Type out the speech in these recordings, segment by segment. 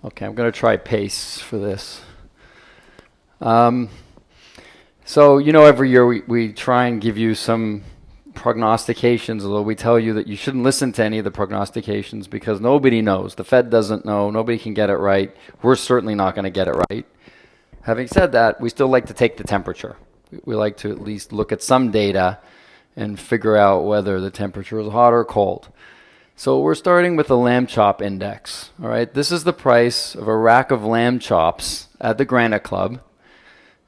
Okay, I'm going to try pace for this. So, every year we try and give you some prognostications, although we tell you that you shouldn't listen to any of the prognostications because nobody knows. The Fed doesn't know. Nobody can get it right. We're certainly not going to get it right. Having said that, we still like to take the temperature. We like to at least look at some data and figure out whether the temperature is hot or cold. So we're starting with the lamb chop index. All right, this is the price of a rack of lamb chops at the Granite Club.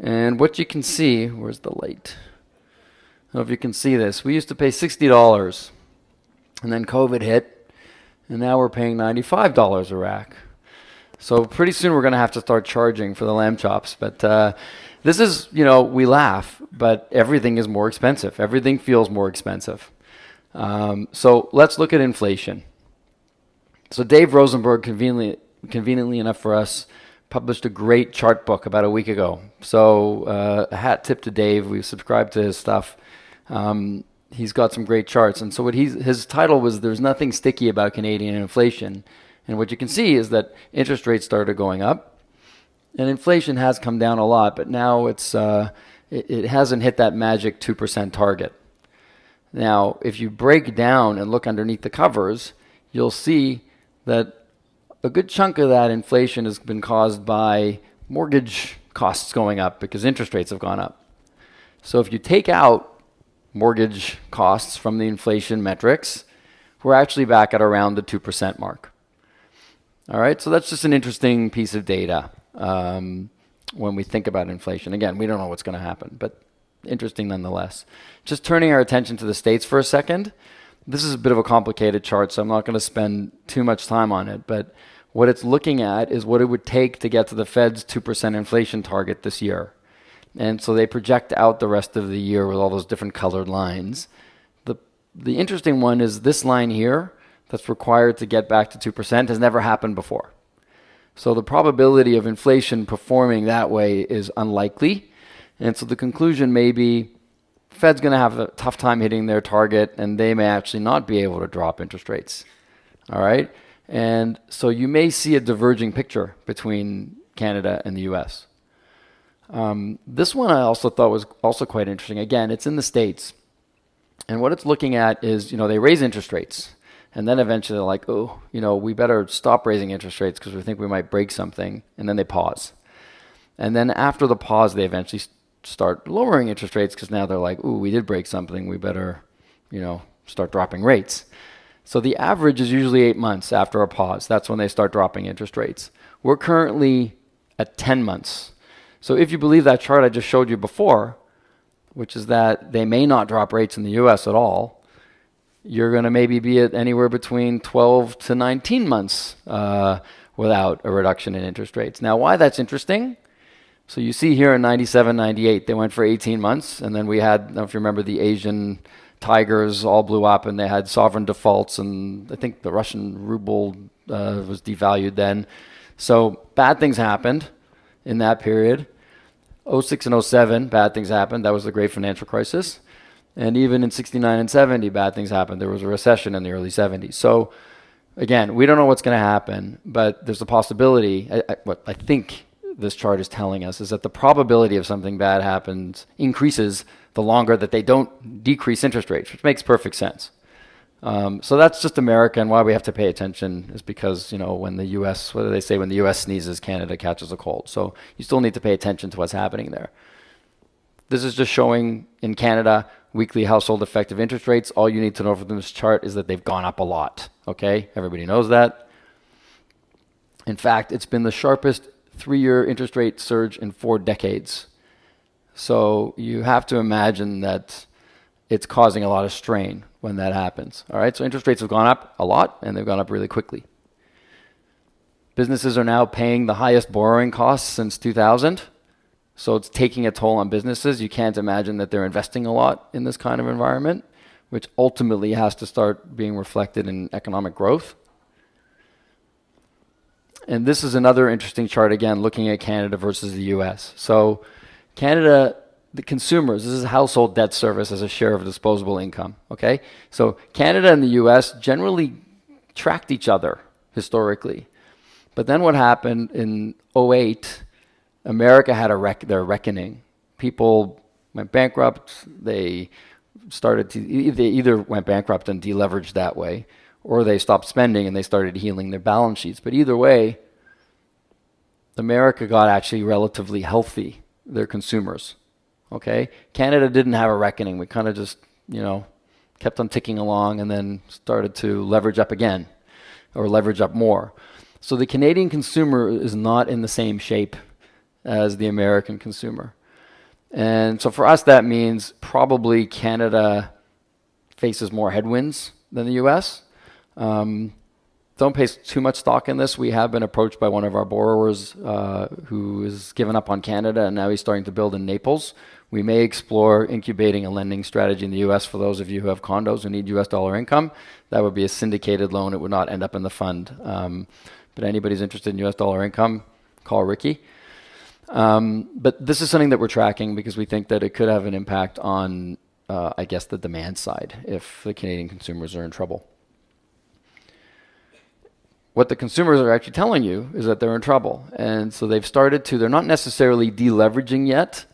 And what you can see, where's the light? I don't know if you can see this. We used to pay $60, and then COVID hit, and now we're paying $95 a rack. So pretty soon we're going to have to start charging for the lamb chops. But this is, we laugh, but everything is more expensive. Everything feels more expensive. So let's look at inflation. So Dave Rosenberg, conveniently enough for us, published a great chart book about a week ago. So a hat tip to Dave. We've subscribed to his stuff. He's got some great charts. And so his title was "There's Nothing Sticky About Canadian Inflation." And what you can see is that interest rates started going up, and inflation has come down a lot, but now it hasn't hit that magic 2% target. Now, if you break down and look underneath the covers, you'll see that a good chunk of that inflation has been caused by mortgage costs going up because interest rates have gone up. So if you take out mortgage costs from the inflation metrics, we're actually back at around the 2% mark. All right, so that's just an interesting piece of data when we think about inflation. Again, we don't know what's going to happen, but interesting nonetheless. Just turning our attention to the States for a second. This is a bit of a complicated chart, so I'm not going to spend too much time on it, but what it's looking at is what it would take to get to the Fed's 2% inflation target this year. And so they project out the rest of the year with all those different colored lines. The interesting one is this line here that's required to get back to 2% has never happened before. So the probability of inflation performing that way is unlikely. And so the conclusion may be Fed's going to have a tough time hitting their target, and they may actually not be able to drop interest rates. All right? And so you may see a diverging picture between Canada and the US. This one I also thought was also quite interesting. Again, it's in the States. And what it's looking at is, they raise interest rates. And then eventually they're like, we better stop raising interest rates because we think we might break something. And then they pause. And then after the pause, they eventually start lowering interest rates because now they're like, we did break something. We better, start dropping rates. So the average is usually 8 months after a pause. That's when they start dropping interest rates. We're currently at 10 months. So if you believe that chart I just showed you before, which is that they may not drop rates in the US at all, you're going to maybe be at anywhere between 12 to 19 months without a reduction in interest rates. Now, why that's interesting? So you see here in 97, 98, they went for 18 months, and then we had, I don't know if you remember, the Asian tigers all blew up, and they had sovereign defaults, and I think the Russian ruble was devalued then. So bad things happened in that period. 06 and 07, bad things happened. That was the great financial crisis. And even in 69 and 70, bad things happened. There was a recession in the early 70s. So again, we don't know what's going to happen, but there's a possibility. What I think this chart is telling us is that the probability of something bad happens increases the longer that they don't decrease interest rates, which makes perfect sense. So that's just America, and why we have to pay attention is because, when the U.S., what do they say, when the U.S. sneezes, Canada catches a cold. So you still need to pay attention to what's happening there. This is just showing in Canada weekly household effective interest rates. All you need to know from this chart is that they've gone up a lot. Okay, everybody knows that. In fact, it's been the sharpest 3-year interest rate surge in 4 decades. So you have to imagine that it's causing a lot of strain when that happens. All right, so interest rates have gone up a lot, and they've gone up really quickly. Businesses are now paying the highest borrowing costs since 2000. So it's taking a toll on businesses. You can't imagine that they're investing a lot in this kind of environment, which ultimately has to start being reflected in economic growth. And this is another interesting chart, again, looking at Canada versus the US. So Canada, the consumers, this is household debt service as a share of disposable income, okay? So Canada and the US generally tracked each other historically. But then what happened in '08, America had their reckoning. People went bankrupt. They they either went bankrupt and deleveraged that way, or they stopped spending and they started healing their balance sheets. But either way, America got actually relatively healthy, their consumers. Okay? Canada didn't have a reckoning. We kind of just, kept on ticking along and then started to leverage up again or leverage up more. So the Canadian consumer is not in the same shape as the American consumer. And so for us, that means probably Canada faces more headwinds than the US. Don't pay too much stock in this. We have been approached by one of our borrowers who has given up on Canada, and now he's starting to build in Naples. We may explore incubating a lending strategy in the US for those of you who have condos who need US dollar income. That would be a syndicated loan. It would not end up in the fund. But anybody's interested in US dollar income, call Ricky. But this is something that we're tracking because we think that it could have an impact on, the demand side if the Canadian consumers are in trouble. What the consumers are actually telling you is that they're in trouble. And so they're not necessarily deleveraging yet,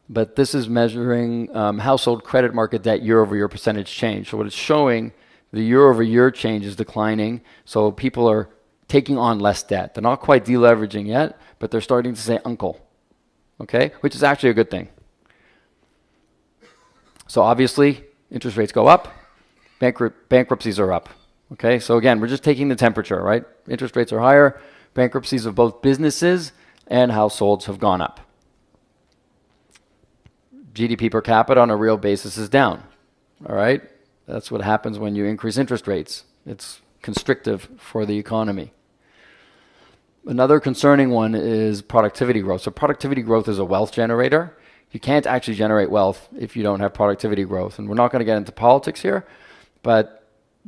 but this is measuring household credit market debt year-over-year percentage change. So what it's showing, the year-over-year change is declining. So people are taking on less debt. They're not quite deleveraging yet, but they're starting to say uncle, okay? Which is actually a good thing. So obviously, interest rates go up, bankruptcies are up. Okay, so again, we're just taking the temperature, right? Interest rates are higher. Bankruptcies of both businesses and households have gone up. GDP per capita on a real basis is down. All right, that's what happens when you increase interest rates. It's constrictive for the economy. Another concerning one is productivity growth. So productivity growth is a wealth generator. You can't actually generate wealth if you don't have productivity growth. And we're not going to get into politics here, but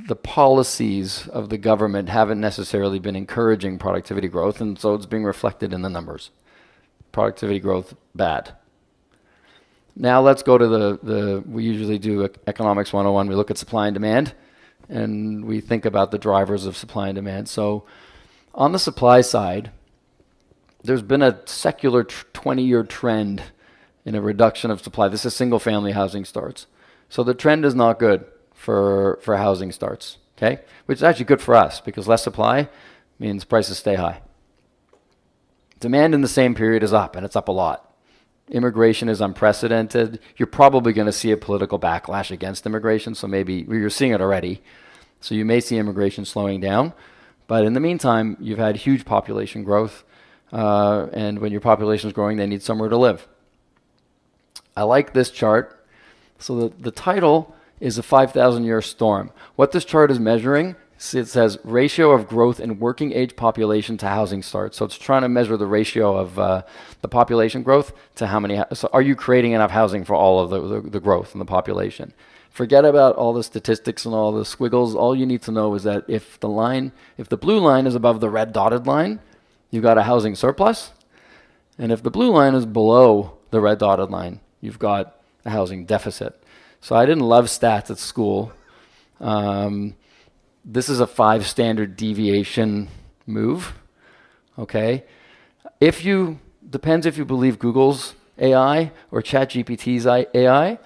the policies of the government haven't necessarily been encouraging productivity growth, and so it's being reflected in the numbers. Productivity growth, bad. Now let's go to we usually do Economics 101. We look at supply and demand, and we think about the drivers of supply and demand. So on the supply side, there's been a secular 20-year trend in a reduction of supply. This is single-family housing starts. So the trend is not good for housing starts, okay? Which is actually good for us because less supply means prices stay high. Demand in the same period is up, and it's up a lot. Immigration is unprecedented. You're probably going to see a political backlash against immigration, so maybe you're seeing it already. So you may see immigration slowing down. But in the meantime, you've had huge population growth, and when your population is growing, they need somewhere to live. I like this chart. So the title is a 5,000-year storm. What this chart is measuring, it says ratio of growth in working age population to housing starts. So it's trying to measure the ratio of the population growth to how many. So are you creating enough housing for all of the growth in the population? Forget about all the statistics and all the squiggles. All you need to know is that if the blue line is above the red dotted line, you've got a housing surplus. And if the blue line is below the red dotted line, you've got a housing deficit. So I didn't love stats at school. This is a 5 standard deviation move, okay? Depends if you believe Google's AI or ChatGPT's AI.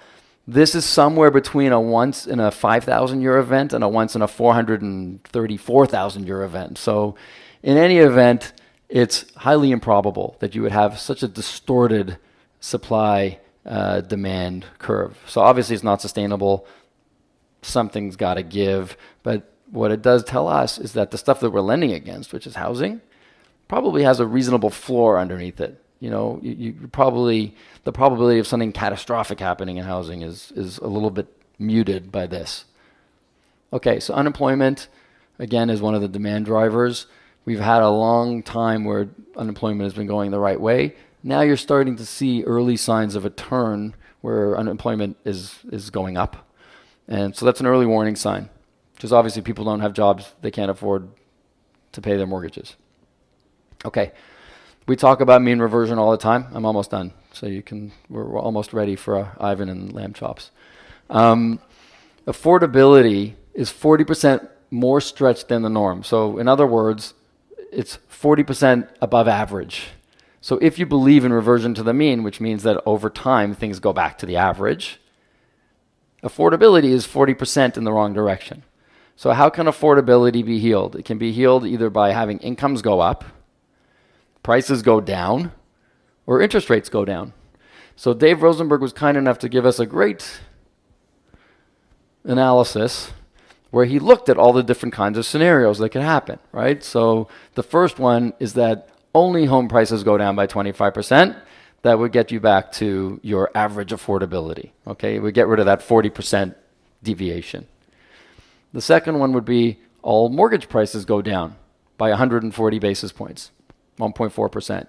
This is somewhere between a once in a 5,000-year event and a once in a 434,000-year event. So in any event, it's highly improbable that you would have such a distorted supply demand curve. So obviously it's not sustainable. Something's got to give. But what it does tell us is that the stuff that we're lending against, which is housing, probably has a reasonable floor underneath it. You probably, the probability of something catastrophic happening in housing is a little bit muted by this. Okay, so unemployment, again, is one of the demand drivers. We've had a long time where unemployment has been going the right way. Now you're starting to see early signs of a turn where unemployment is going up. And so that's an early warning sign, because obviously people don't have jobs. They can't afford to pay their mortgages. Okay, we talk about mean reversion all the time. I'm almost done. So we're almost ready for Ivan and lamb chops. Affordability is 40% more stretched than the norm. So in other words, it's 40% above average. So if you believe in reversion to the mean, which means that over time things go back to the average, affordability is 40% in the wrong direction. So how can affordability be healed? It can be healed either by having incomes go up, prices go down, or interest rates go down. So Dave Rosenberg was kind enough to give us a great analysis where he looked at all the different kinds of scenarios that could happen, right? So the first one is that only home prices go down by 25%. That would get you back to your average affordability, okay? We get rid of that 40% deviation. The second one would be all mortgage prices go down by 140 basis points, 1.4%.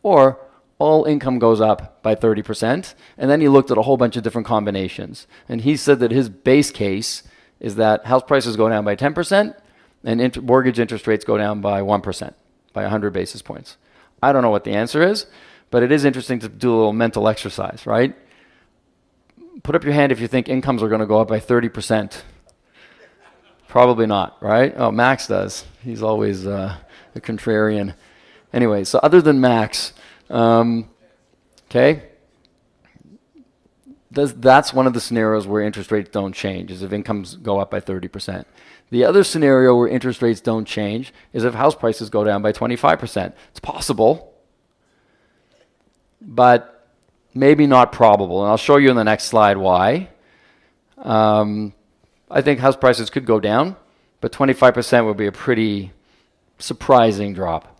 Or all income goes up by 30%. And then he looked at a whole bunch of different combinations. And he said that his base case is that house prices go down by 10% and mortgage interest rates go down by 1%, by 100 basis points. I don't know what the answer is, but it is interesting to do a little mental exercise, right? Put up your hand if you think incomes are going to go up by 30%. Probably not, right? Oh, Max does. He's always a contrarian. Anyway, so other than Max, okay, that's one of the scenarios where interest rates don't change, is if incomes go up by 30%. The other scenario where interest rates don't change is if house prices go down by 25%. It's possible, but maybe not probable. And I'll show you in the next slide why. I think house prices could go down, but 25% would be a pretty surprising drop.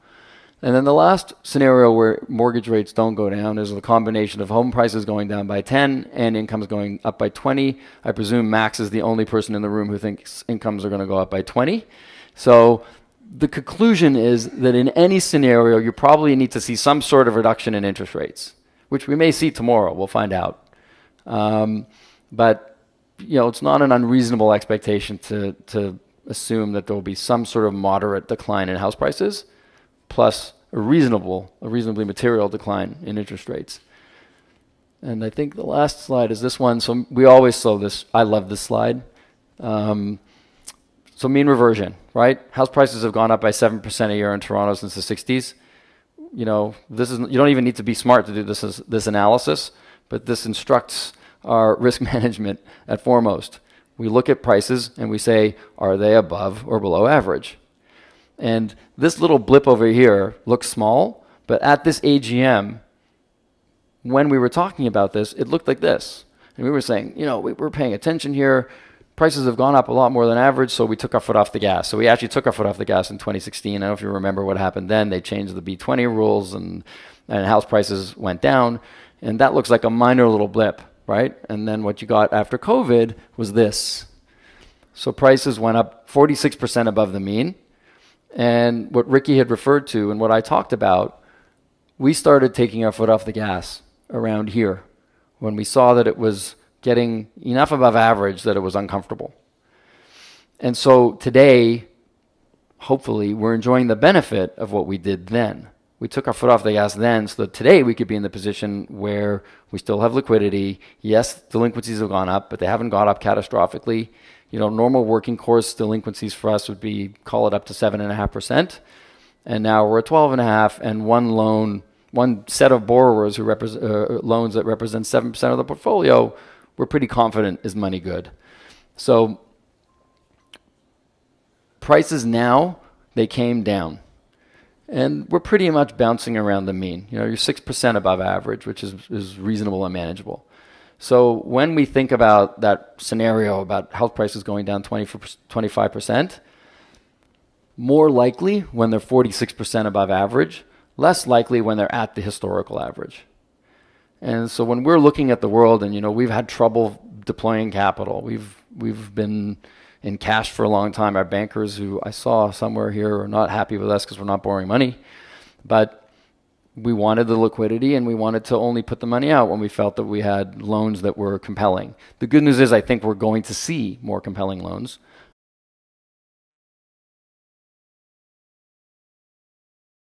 And then the last scenario where mortgage rates don't go down is a combination of home prices going down by 10 and incomes going up by 20. I presume Max is the only person in the room who thinks incomes are going to go up by 20. So the conclusion is that in any scenario, you probably need to see some sort of reduction in interest rates, which we may see tomorrow. We'll find out. But it's not an unreasonable expectation to assume that there will be some sort of moderate decline in house prices, plus a reasonably material decline in interest rates. And I think the last slide is this one. So we always show this. I love this slide. So mean reversion, right? House prices have gone up by 7% a year in Toronto since the 60s. You don't even need to be smart to do this analysis, but this instructs our risk management at foremost. We look at prices and we say, are they above or below average? And this little blip over here looks small, but at this AGM, when we were talking about this, it looked like this. And we were saying, we're paying attention here. Prices have gone up a lot more than average, so we took our foot off the gas. So we actually took our foot off the gas in 2016. I don't know if you remember what happened then. They changed the B20 rules and house prices went down. And that looks like a minor little blip, right? And then what you got after COVID was this. So prices went up 46% above the mean. And what Ricky had referred to and what I talked about, we started taking our foot off the gas around here when we saw that it was getting enough above average that it was uncomfortable. And so today, hopefully, we're enjoying the benefit of what we did then. We took our foot off the gas then so that today we could be in the position where we still have liquidity. Yes, delinquencies have gone up, but they haven't gone up catastrophically. Normal working course delinquencies for us would be, call it up to 7.5%. And now we're at 12.5%, and one set of borrowers who represent loans that represent 7% of the portfolio, we're pretty confident is money good. So prices now, they came down. And we're pretty much bouncing around the mean. You're 6% above average, which is reasonable and manageable. So when we think about that scenario about house prices going down 25%, more likely when they're 46% above average, less likely when they're at the historical average. And so when we're looking at the world and, we've had trouble deploying capital, we've been in cash for a long time. Our bankers, who I saw somewhere here, are not happy with us because we're not borrowing money. But we wanted the liquidity and we wanted to only put the money out when we felt that we had loans that were compelling. The good news is I think we're going to see more compelling loans.